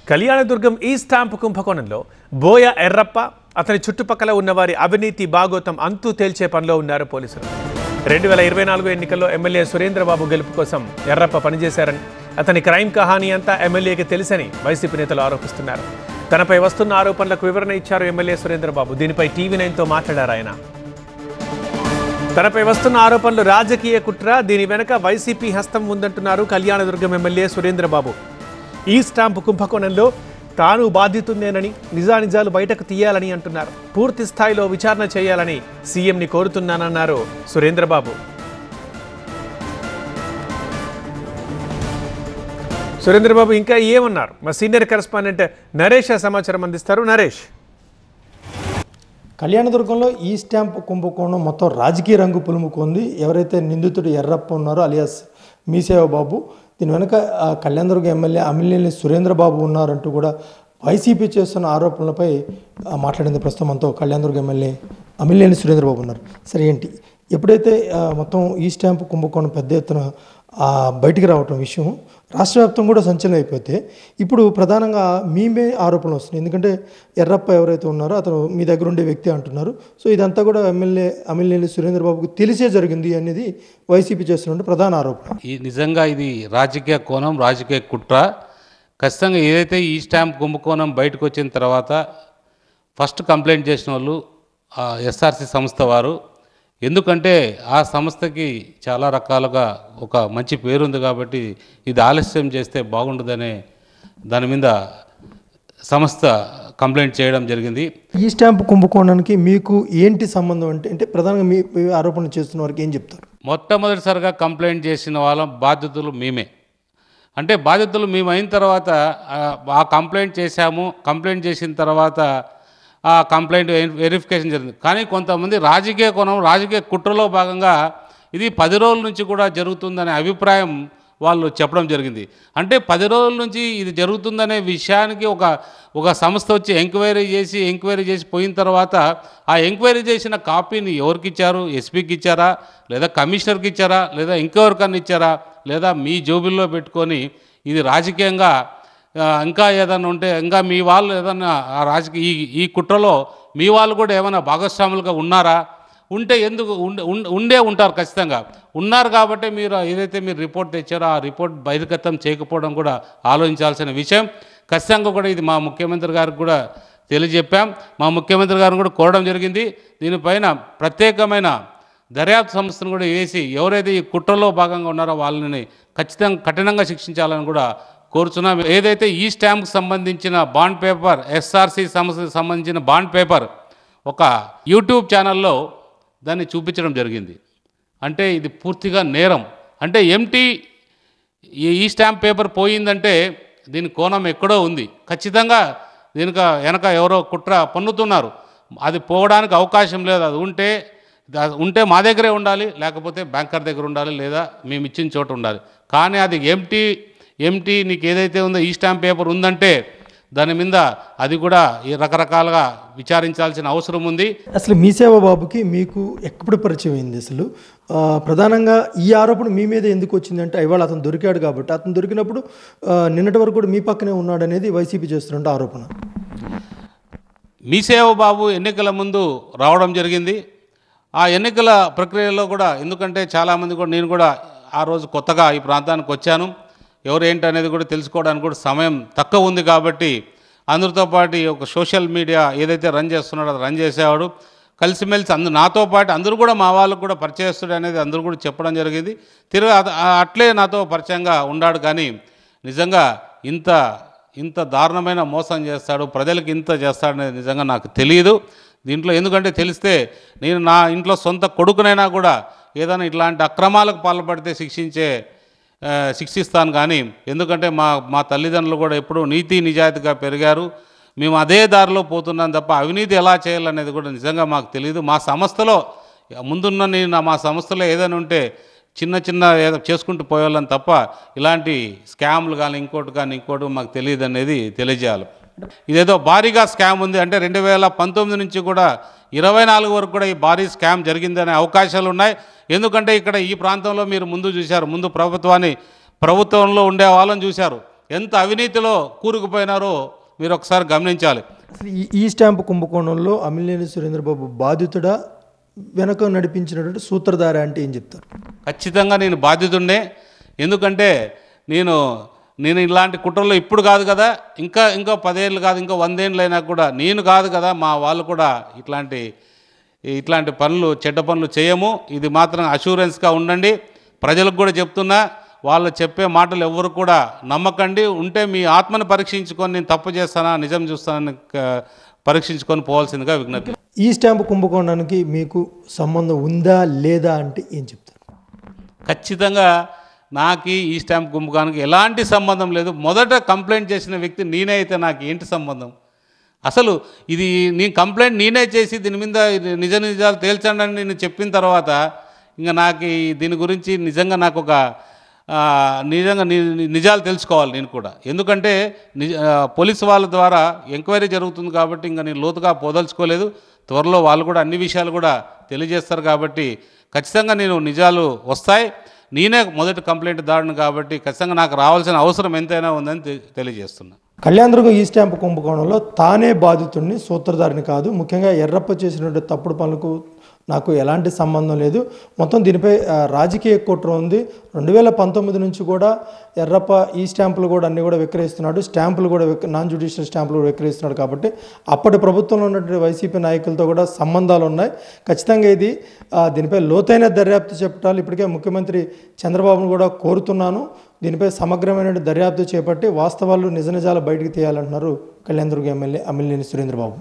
కళ్యాణదుర్గం ఈ స్టాంపు కుంభకోణంలో బోయ ఎర్రప్ప అతని చుట్టుపక్కల ఉన్నవారి అవినీతి బాగోతం అంతు తేల్చే పనిలో ఉన్నారు పోలీసులు. 2024 ఎన్నికల్లో ఎమ్మెల్యే సురేంద్రబాబు గెలుపు కోసం ఎర్రప్ప పనిచేశారని, అతని క్రైమ్ కహానీ అంతా ఎమ్మెల్యేకి తెలుసని వైసీపీ నేతలు ఆరోపిస్తున్నారు. తనపై వస్తున్న ఆరోపణలకు వివరణ ఇచ్చారు ఎమ్మెల్యే సురేంద్రబాబు. దీనిపై టీవీ9తో మాట్లాడారు ఆయన. తనపై వస్తున్న ఆరోపణలు రాజకీయ కుట్ర, దీని వెనక వైసీపీ హస్తం ఉందంటున్నారు కళ్యాణదుర్గం ఎమ్మెల్యే సురేంద్రబాబు. ఈ స్టాంపు కుంభకోణంలో తాను బాధితుందేనని, నిజానిజాలు బయటకు తీయాలని అంటున్నారు. పూర్తి స్థాయిలో విచారణ చేయాలని సీఎంని కోరుతున్నానన్నారు సురేంద్రబాబు. సురేంద్రబాబు ఇంకా ఏమన్నారు? మా సీనియర్ కరెస్పాండెంట్ నరేష్ సమాచారం అందిస్తారు. నరేష్, కళ్యాణదుర్గంలో ఈ స్టాంపు కుంభకోణం మొత్తం రాజకీయ రంగు పులుముకుంది. ఎవరైతే నిందితుడు ఎర్రప్ప ఉన్నారో అలియాస్ మీసేవ బాబు, దీని వెనుక కళ్యాణదుర్గం ఎమ్మెల్యే అమిలినేని సురేంద్రబాబు ఉన్నారంటూ కూడా వైసీపీ చేస్తున్న ఆరోపణలపై మాట్లాడింది ప్రస్తుతం మనతో కళ్యాణదుర్గం ఎమ్మెల్యే అమిలినేని సురేంద్రబాబు ఉన్నారు. సరే, ఏంటి ఎప్పుడైతే మొత్తం ఈ స్టాంపు కుంభకోణం పెద్ద ఎత్తున బయటికి రావటం విషయం రాష్ట్ర వ్యాప్తంగా కూడా సంచలనం అయిపోతే, ఇప్పుడు ప్రధానంగా మీమే ఆరోపణలు వస్తున్నాయి. ఎందుకంటే ఎర్రప్ప ఎవరైతే ఉన్నారో అతను మీ దగ్గర ఉండే వ్యక్తి అంటున్నారు. సో ఇదంతా కూడా ఎమ్మెల్యే అమిలినేని సురేంద్రబాబుకు తెలిసే జరిగింది అనేది వైసీపీ చేస్తున్న ప్రధాన ఆరోపణ. నిజంగా ఇది రాజకీయ కోణం, రాజకీయ కుట్ర. ఖచ్చితంగా ఏదైతే ఈ స్టాంప్ కుంభకోణం బయటకు వచ్చిన తర్వాత ఫస్ట్ కంప్లైంట్ చేసిన వాళ్ళు ఎస్ఆర్సి సంస్థ వారు. ఎందుకంటే ఆ సంస్థకి చాలా రకాలుగా ఒక మంచి పేరుంది కాబట్టి ఇది ఆలస్యం చేస్తే బాగుండదనే దాని మీద సంస్థ కంప్లైంట్ చేయడం జరిగింది. ఈ స్టాంపు కుంభకోణానికి మీకు ఏంటి సంబంధం అంటే ప్రధానంగా మీ ఆరోపణ చేస్తున్న వారికి ఏం చెప్తారు? మొట్టమొదటిసారిగా కంప్లైంట్ చేసిన వాళ్ళ బాధ్యతలు మేమే. అంటే బాధ్యతలు మేము అయిన తర్వాత ఆ కంప్లైంట్ చేశాము. కంప్లైంట్ చేసిన తర్వాత ఆ కంప్లైంట్ వెరిఫికేషన్ జరిగింది. కానీ కొంతమంది రాజకీయ కోణం, రాజకీయ కుట్రలో భాగంగా ఇది 10 రోజుల నుంచి కూడా జరుగుతుందనే అభిప్రాయం వాళ్ళు చెప్పడం జరిగింది. అంటే 10 రోజుల నుంచి ఇది జరుగుతుందనే విషయానికి ఒక సంస్థ వచ్చి ఎంక్వైరీ చేసి పోయిన తర్వాత ఆ ఎంక్వైరీ చేసిన కాపీని ఎవరికి ఇచ్చారు? ఎస్పీకి ఇచ్చారా, లేదా కమిషనర్కి ఇచ్చారా, లేదా ఇంకెవరికన్నా ఇచ్చారా, లేదా మీ జోబుల్లో పెట్టుకొని ఇది రాజకీయంగా ఇంకా ఏదన్నా ఉంటే, ఇంకా మీ వాళ్ళు ఏదన్నా రాజకీయ ఈ కుట్రలో మీ వాళ్ళు కూడా ఏమైనా భాగస్వాములుగా ఉన్నారా? ఉంటే ఎందుకు ఉండే ఉంటారు, ఖచ్చితంగా ఉన్నారు. కాబట్టి మీరు ఏదైతే మీరు రిపోర్ట్ తెచ్చారో ఆ రిపోర్ట్ బహిర్గతం చేయకపోవడం కూడా ఆలోచించాల్సిన విషయం. ఖచ్చితంగా కూడా ఇది మా ముఖ్యమంత్రి గారికి కూడా తెలియజెప్పాం. మా ముఖ్యమంత్రి గారిని కూడా కోరడం జరిగింది. దీనిపైన ప్రత్యేకమైన దర్యాప్తు సంస్థను కూడా వేసి ఎవరైతే ఈ కుట్రలో భాగంగా ఉన్నారో వాళ్ళని ఖచ్చితంగా కఠినంగా శిక్షించాలని కూడా కోరుచున్నాం. ఏదైతే ఈ స్టాంప్కి సంబంధించిన బాండ్ పేపర్, ఎస్ఆర్సి సంస్థకి సంబంధించిన బాండ్ పేపర్ ఒక యూట్యూబ్ ఛానల్లో దాన్ని చూపించడం జరిగింది. అంటే ఇది పూర్తిగా నేరం. అంటే ఈ స్టాంప్ పేపర్ పోయిందంటే దీని కోణం ఎక్కడో ఉంది. ఖచ్చితంగా దీనికి వెనక ఎవరో కుట్ర పన్నుతున్నారు. అది పోవడానికి అవకాశం లేదు. అది ఉంటే మా దగ్గరే ఉండాలి, లేకపోతే బ్యాంకర్ దగ్గర ఉండాలి, లేదా మేము ఇచ్చిన చోట ఉండాలి. కానీ అది ఎంటీ నీకు ఏదైతే ఉందో ఈ స్టాంప్ పేపర్ ఉందంటే దాని మీద అది కూడా రకరకాలుగా విచారించాల్సిన అవసరం ఉంది. అసలు మీసేవ బాబుకి మీకు ఎప్పుడు పరిచయం అయింది? అసలు ప్రధానంగా ఈ ఆరోపణ మీ మీద ఎందుకు వచ్చిందంటే, ఇవాళ అతను దొరికాడు కాబట్టి, అతను దొరికినప్పుడు నిన్నటి వరకు కూడా మీ పక్కనే ఉన్నాడు అనేది వైసీపీ చేస్తున్న ఆరోపణ. మీసేవ బాబు ఎన్నికల ముందు రావడం జరిగింది. ఆ ఎన్నికల ప్రక్రియలో కూడా, ఎందుకంటే చాలామంది కూడా, నేను కూడా ఆ రోజు కొత్తగా ఈ ప్రాంతానికి వచ్చాను, ఎవరు ఏంటి అనేది కూడా తెలుసుకోవడానికి కూడా సమయం తక్కువ ఉంది కాబట్టి అందరితో పాటు ఒక సోషల్ మీడియా ఏదైతే రన్ చేస్తున్నాడో అది రన్ చేసేవాడు. కలిసిమెలిసి నాతో పాటు అందరూ కూడా మా వాళ్ళకు కూడా పరిచయస్తుడు అనేది అందరూ కూడా చెప్పడం జరిగింది. అట్లే నాతో పరిచయంగా ఉన్నాడు. కానీ నిజంగా ఇంత దారుణమైన మోసం చేస్తాడు, ప్రజలకు ఇంత చేస్తాడనేది నిజంగా నాకు తెలియదు దీంట్లో. ఎందుకంటే తెలిస్తే నేను నా ఇంట్లో సొంత కొడుకునైనా కూడా ఏదైనా ఇట్లాంటి అక్రమాలకు పాల్పడితే శిక్షిస్తాను. కానీ ఎందుకంటే మా తల్లిదండ్రులు కూడా ఎప్పుడూ నీతి నిజాయితీగా పెరిగారు. మేము అదే దారిలో పోతున్నాం తప్ప అవినీతి ఎలా చేయాలనేది కూడా నిజంగా మాకు తెలియదు. మా సంస్థలో మా సంస్థలో ఏదైనా ఉంటే చిన్న ఏదో చేసుకుంటూ పోయేవాళ్ళని తప్ప ఇలాంటి స్కామ్లు కానీ ఇంకోటి మాకు తెలియదు అనేది తెలియజేయాలి. ఇదేదో భారీగా స్కామ్ ఉంది అంటే 2019 నుంచి కూడా 24 వరకు కూడా ఈ భారీ స్కామ్ జరిగిందనే అవకాశాలు ఉన్నాయి. ఎందుకంటే ఇక్కడ ఈ ప్రాంతంలో మీరు ముందు చూశారు, ముందు ప్రభుత్వంలో ఉండే వాళ్ళని చూశారు. ఎంత అవినీతిలో కూరుకుపోయినారో మీరు ఒకసారి గమనించాలి. అసలు ఈ స్టాంపు కుంభకోణంలో అమిలినేని సురేంద్రబాబు బాధితుడా, వెనక నడిపించినటువంటి సూత్రధార అంటే ఏం చెప్తారు? ఖచ్చితంగా నేను బాధితుడినే. ఎందుకంటే నేను ఇలాంటి కుట్రలో ఇప్పుడు కాదు కదా, ఇంకా 10 ఏళ్ళు కాదు, ఇంకా 100 ఏళ్ళు అయినా కూడా నేను కాదు కదా, మా వాళ్ళు కూడా ఇట్లాంటి పనులు, చెడ్డ పనులు చేయము. ఇది మాత్రం అష్యూరెన్స్గా ఉండండి. ప్రజలకు కూడా చెప్తున్నా, వాళ్ళు చెప్పే మాటలు ఎవరు కూడా నమ్మకండి. ఉంటే మీ ఆత్మను పరీక్షించుకొని నేను తప్పు చేస్తానా, నిజం చూస్తానని పరీక్షించుకొని పోవాల్సిందిగా విజ్ఞప్తి. ఈ స్టాంపు కుంభకోణానికి మీకు సంబంధం ఉందా లేదా అంటే ఏం చెప్తారు? ఖచ్చితంగా నాకు ఈ స్టాంప్ కుంభకోణానికి ఎలాంటి సంబంధం లేదు. మొదట కంప్లైంట్ చేసిన వ్యక్తి నేనే అయితే నాకు ఏంటి సంబంధం? అసలు ఇది నేను కంప్లైంట్ నేనే చేసి దీని మీద నిజాలు తేల్చండి అని నేను చెప్పిన తర్వాత ఇంకా నాకు దీని గురించి నిజంగా నాకు ఒక నిజాలు తెలుసుకోవాలి నేను కూడా. ఎందుకంటే పోలీసు వాళ్ళ ద్వారా ఎంక్వైరీ జరుగుతుంది కాబట్టి ఇంకా నేను లోతుగా పోదలుచుకోలేదు. త్వరలో వాళ్ళు కూడా అన్ని విషయాలు కూడా తెలియజేస్తారు కాబట్టి ఖచ్చితంగా నేను నిజాలు వస్తాయి. నేనే మొదటి కంప్లైంట్ దారును కాబట్టి ఖచ్చితంగా నాకు రావాల్సిన అవసరం ఎంతైనా ఉందని తెలియజేస్తున్నా. కళ్యాణదుర్గం ఈ స్టాంపు కుంభకోణంలో తానే బాధితుడిని, సూత్రధారిని కాదు. ముఖ్యంగా ఎర్రప్ప చేసినటువంటి తప్పుడు పనులకు నాకు ఎలాంటి సంబంధం లేదు. మొత్తం దీనిపై రాజకీయ కుట్ర ఉంది. 2019 నుంచి కూడా ఎర్రప్ప ఈ స్టాంపులు కూడా అన్నీ కూడా విక్రయిస్తున్నాడు. స్టాంపులు కూడా నాన్ జ్యుడిషియల్ స్టాంపులు కూడా విక్రయిస్తున్నాడు. కాబట్టి అప్పటి ప్రభుత్వంలో ఉన్నటువంటి వైసీపీ నాయకులతో కూడా సంబంధాలు ఉన్నాయి. ఖచ్చితంగా ఇది దీనిపై లోతైన దర్యాప్తు చేపట్టాలి. ఇప్పటికే ముఖ్యమంత్రి చంద్రబాబును కూడా కోరుతున్నాను. దీనిపై సమగ్రమైన దర్యాప్తు చేపట్టి వాస్తవాలు, నిజాలు బయటకు తీయాలంటున్నారు కళ్యాణదుర్గం ఎమ్మెల్యే అమిలినేని సురేంద్రబాబు.